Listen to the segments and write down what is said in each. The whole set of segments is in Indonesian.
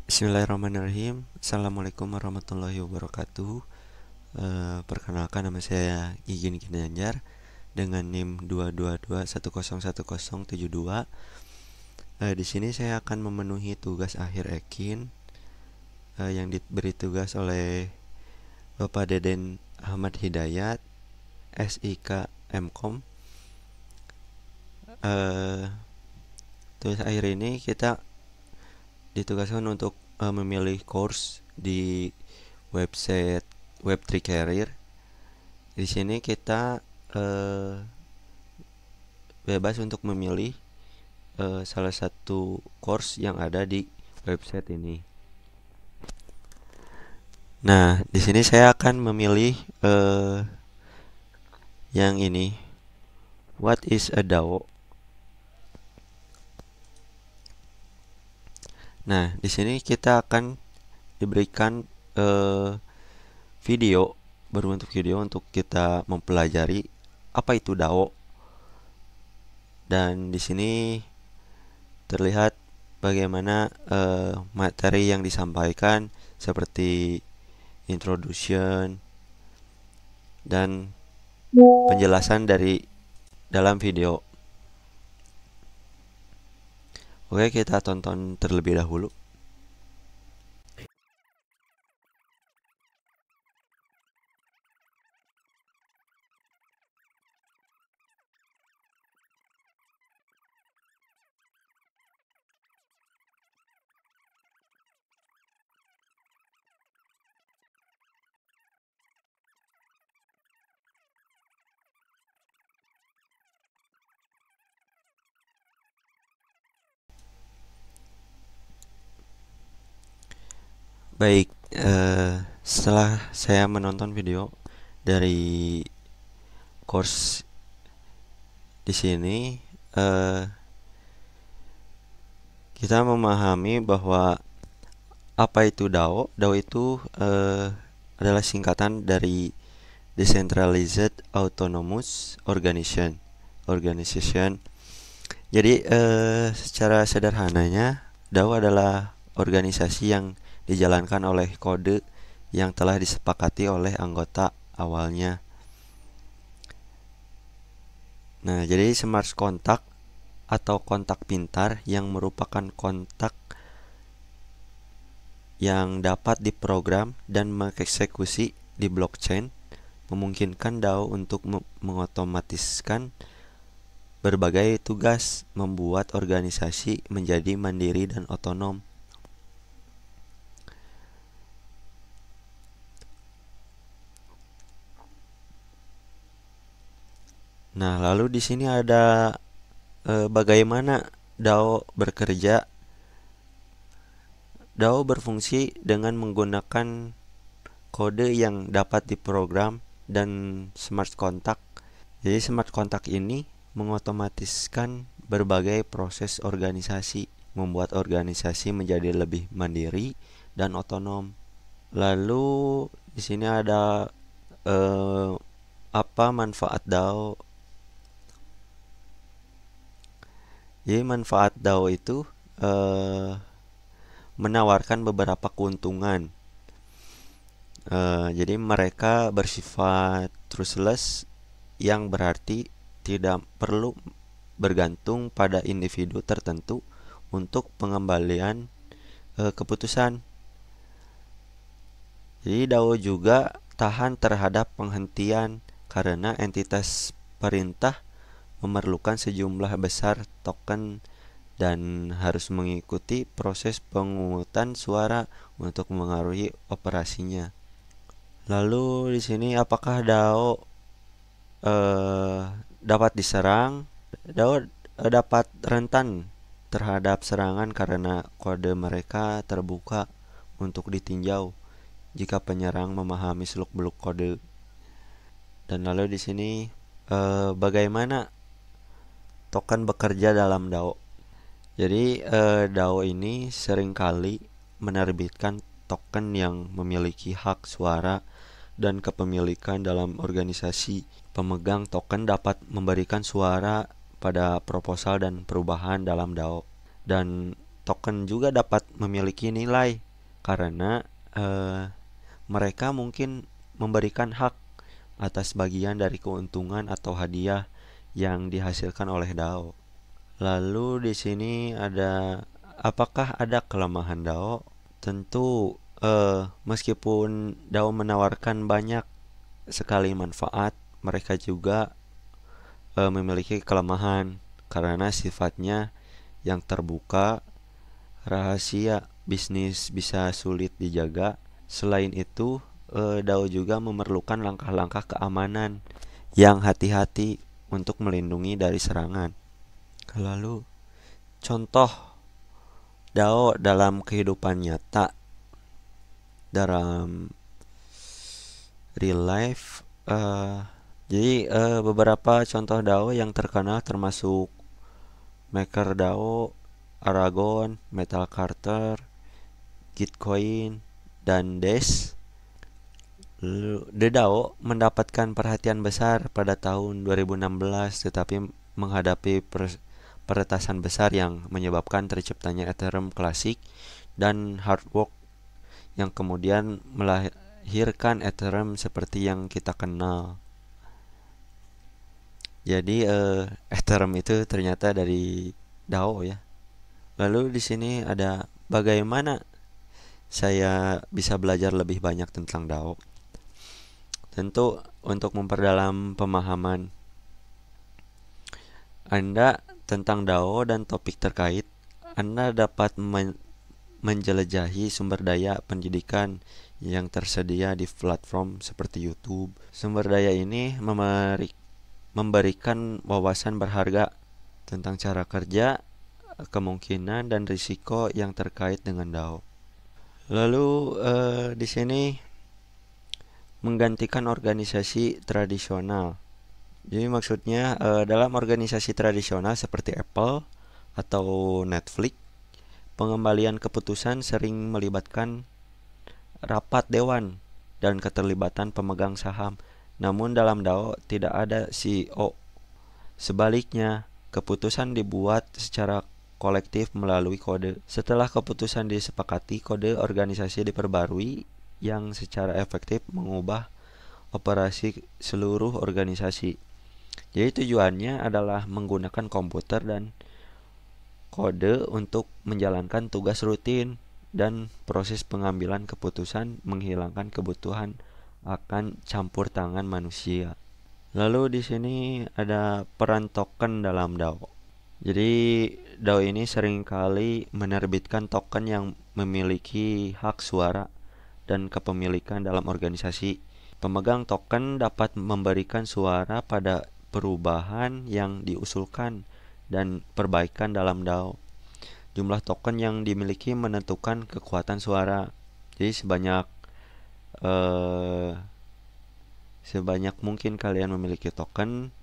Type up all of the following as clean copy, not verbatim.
Bismillahirrahmanirrahim. Assalamualaikum warahmatullahi wabarakatuh. Perkenalkan, nama saya Igin Ginanjar dengan NIM 222101072. Di sini saya akan memenuhi tugas akhir Ekin yang diberi tugas oleh Bapak Deden Ahmad Hidayat, SIK Mkom. Tugas akhir ini kita ditugaskan untuk memilih course di website Web3 Career. Di sini kita bebas untuk memilih salah satu course yang ada di website ini. Nah, di sini saya akan memilih yang ini. What is a DAO? Nah, di sini kita akan diberikan video, berbentuk video untuk kita mempelajari apa itu DAO. Dan di sini terlihat bagaimana materi yang disampaikan seperti introduction dan penjelasan dari dalam video. Oke, kita tonton terlebih dahulu. Baik, setelah saya menonton video dari course di sini, kita memahami bahwa apa itu DAO. DAO itu adalah singkatan dari Decentralized Autonomous Organization. Jadi secara sederhananya, DAO adalah organisasi yang dijalankan oleh kode yang telah disepakati oleh anggota awalnya. Nah, jadi smart contract atau kontak pintar yang merupakan kontak yang dapat diprogram dan mengeksekusi di blockchain, memungkinkan DAO untuk mengotomatiskan berbagai tugas, membuat organisasi menjadi mandiri dan otonom. Nah, lalu di sini ada bagaimana DAO bekerja. DAO berfungsi dengan menggunakan kode yang dapat diprogram dan smart contract. Jadi smart contract ini mengotomatiskan berbagai proses organisasi, membuat organisasi menjadi lebih mandiri dan otonom. Lalu di sini ada apa manfaat DAO? Jadi manfaat DAO itu menawarkan beberapa keuntungan. Jadi mereka bersifat trustless, yang berarti tidak perlu bergantung pada individu tertentu untuk pengembalian keputusan. Jadi DAO juga tahan terhadap penghentian karena entitas perintah memerlukan sejumlah besar token dan harus mengikuti proses pemungutan suara untuk mengaruhi operasinya. Lalu di sini apakah DAO dapat diserang? DAO dapat rentan terhadap serangan karena kode mereka terbuka untuk ditinjau jika penyerang memahami seluk-beluk kode. Dan lalu di sini bagaimana token bekerja dalam DAO. Jadi DAO ini seringkali menerbitkan token yang memiliki hak suara dan kepemilikan dalam organisasi. Pemegang token dapat memberikan suara pada proposal dan perubahan dalam DAO. Dan token juga dapat memiliki nilai karena mereka mungkin memberikan hak atas bagian dari keuntungan atau hadiah yang dihasilkan oleh DAO. Lalu di sini ada apakah ada kelemahan DAO? Tentu meskipun DAO menawarkan banyak sekali manfaat, mereka juga memiliki kelemahan karena sifatnya yang terbuka, rahasia bisnis bisa sulit dijaga. Selain itu, DAO juga memerlukan langkah-langkah keamanan yang hati-hati untuk melindungi dari serangan. Lalu, contoh DAO dalam kehidupan nyata, dalam real life. Jadi beberapa contoh DAO yang terkenal termasuk MakerDAO, Aragon, Metal Carter, Gitcoin, dan Dash. The DAO mendapatkan perhatian besar pada tahun 2016 tetapi menghadapi peretasan besar yang menyebabkan terciptanya Ethereum klasik dan hard fork yang kemudian melahirkan Ethereum seperti yang kita kenal. Jadi Ethereum itu ternyata dari DAO ya. Lalu di sini ada bagaimana saya bisa belajar lebih banyak tentang DAO. Tentu untuk memperdalam pemahaman Anda tentang DAO dan topik terkait, Anda dapat menjelajahi sumber daya pendidikan yang tersedia di platform seperti YouTube. Sumber daya ini memberikan wawasan berharga tentang cara kerja, kemungkinan dan risiko yang terkait dengan DAO. Lalu di sini menggantikan organisasi tradisional. Jadi maksudnya dalam organisasi tradisional seperti Apple atau Netflix, pengembalian keputusan sering melibatkan rapat dewan dan keterlibatan pemegang saham. Namun dalam DAO tidak ada CEO. Sebaliknya, keputusan dibuat secara kolektif melalui kode. Setelah keputusan disepakati, kode organisasi diperbarui yang secara efektif mengubah operasi seluruh organisasi. Jadi tujuannya adalah menggunakan komputer dan kode untuk menjalankan tugas rutin dan proses pengambilan keputusan menghilangkan kebutuhan akan campur tangan manusia. Lalu di sini ada peran token dalam DAO. Jadi DAO ini seringkali menerbitkan token yang memiliki hak suara dan kepemilikan dalam organisasi. Pemegang token dapat memberikan suara pada perubahan yang diusulkan dan perbaikan dalam DAO. Jumlah token yang dimiliki menentukan kekuatan suara. Jadi sebanyak mungkin kalian memiliki token,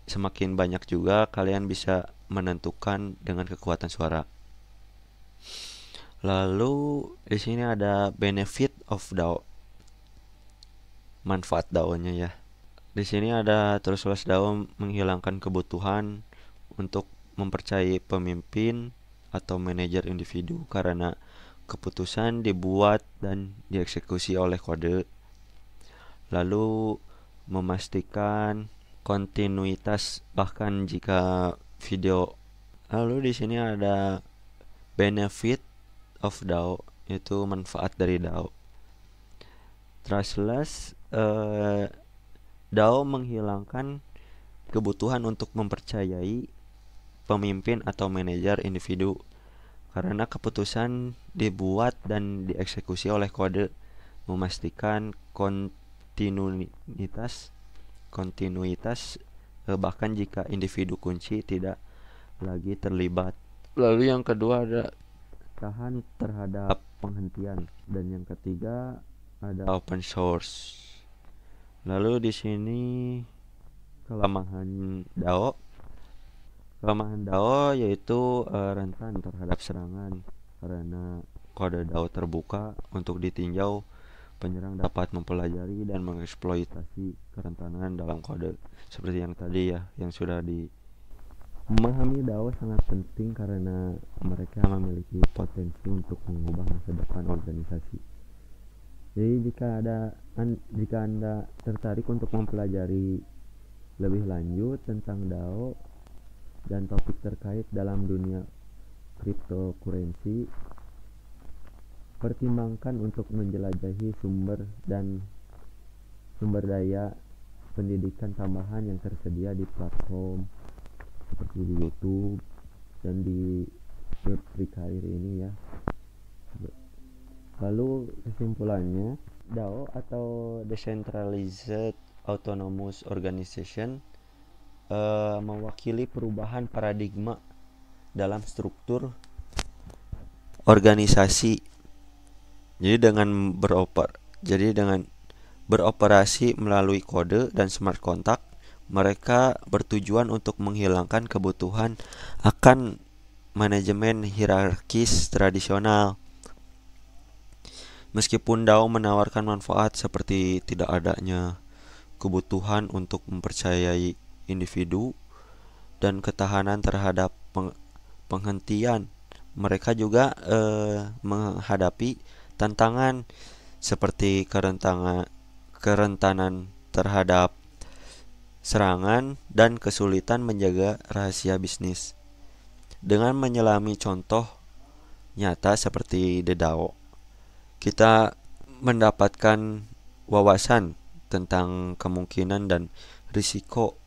semakin banyak juga kalian bisa menentukan dengan kekuatan suara. Lalu di sini ada benefit of DAO. Manfaat DAO-nya ya. Di sini ada tulis DAO menghilangkan kebutuhan untuk mempercayai pemimpin atau manajer individu karena keputusan dibuat dan dieksekusi oleh kode. Lalu memastikan kontinuitas bahkan jika video. Lalu di sini ada benefit of DAO, itu manfaat dari DAO. Trustless, DAO menghilangkan kebutuhan untuk mempercayai pemimpin atau manajer individu karena keputusan dibuat dan dieksekusi oleh kode, memastikan kontinuitas bahkan jika individu kunci tidak lagi terlibat. Lalu yang kedua ada tahan terhadap penghentian dan yang ketiga ada open source. Lalu di sini kelemahan DAO. Kelemahan DAO yaitu rentan terhadap serangan karena kode DAO terbuka untuk ditinjau. Penyerang dapat mempelajari dan mengeksploitasi kerentanan dalam kode seperti yang tadi ya, yang sudah Memahami DAO sangat penting karena mereka memiliki potensi untuk mengubah masa depan organisasi. Jadi jika Anda tertarik untuk mempelajari lebih lanjut tentang DAO dan topik terkait dalam dunia cryptocurrency, pertimbangkan untuk menjelajahi sumber daya pendidikan tambahan yang tersedia di platform seperti di YouTube dan di web Frikarir ini ya. Lalu kesimpulannya, DAO atau Decentralized Autonomous Organization mewakili perubahan paradigma dalam struktur organisasi. Jadi dengan beroperasi melalui kode dan smart contract, mereka bertujuan untuk menghilangkan kebutuhan akan manajemen hierarkis tradisional. Meskipun DAO menawarkan manfaat seperti tidak adanya kebutuhan untuk mempercayai individu dan ketahanan terhadap penghentian, mereka juga menghadapi tantangan seperti kerentanan terhadap serangan dan kesulitan menjaga rahasia bisnis. Dengan menyelami contoh nyata seperti The DAO, kita mendapatkan wawasan tentang kemungkinan dan risiko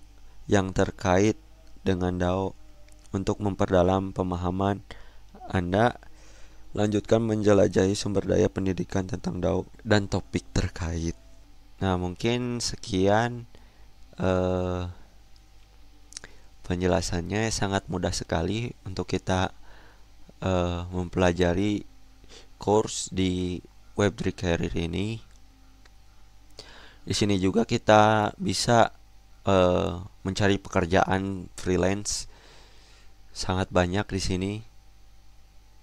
yang terkait dengan DAO. Untuk memperdalam pemahaman Anda, lanjutkan menjelajahi sumber daya pendidikan tentang DAO dan topik terkait. Nah, mungkin sekian penjelasannya. Sangat mudah sekali untuk kita mempelajari course di Web3 Career ini. Di sini juga kita bisa mencari pekerjaan freelance. Sangat banyak di sini.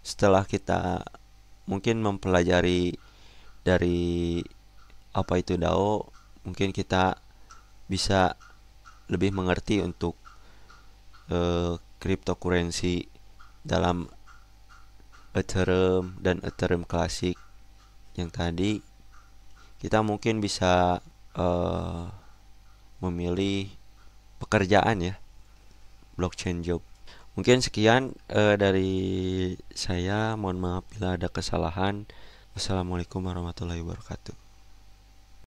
Setelah kita mungkin mempelajari dari apa itu DAO, mungkin kita bisa lebih mengerti untuk cryptocurrency dalam Ethereum dan Ethereum Classic yang tadi. Kita mungkin bisa memilih pekerjaan ya, blockchain job. Mungkin sekian dari saya. Mohon maaf bila ada kesalahan. Wassalamualaikum warahmatullahi wabarakatuh.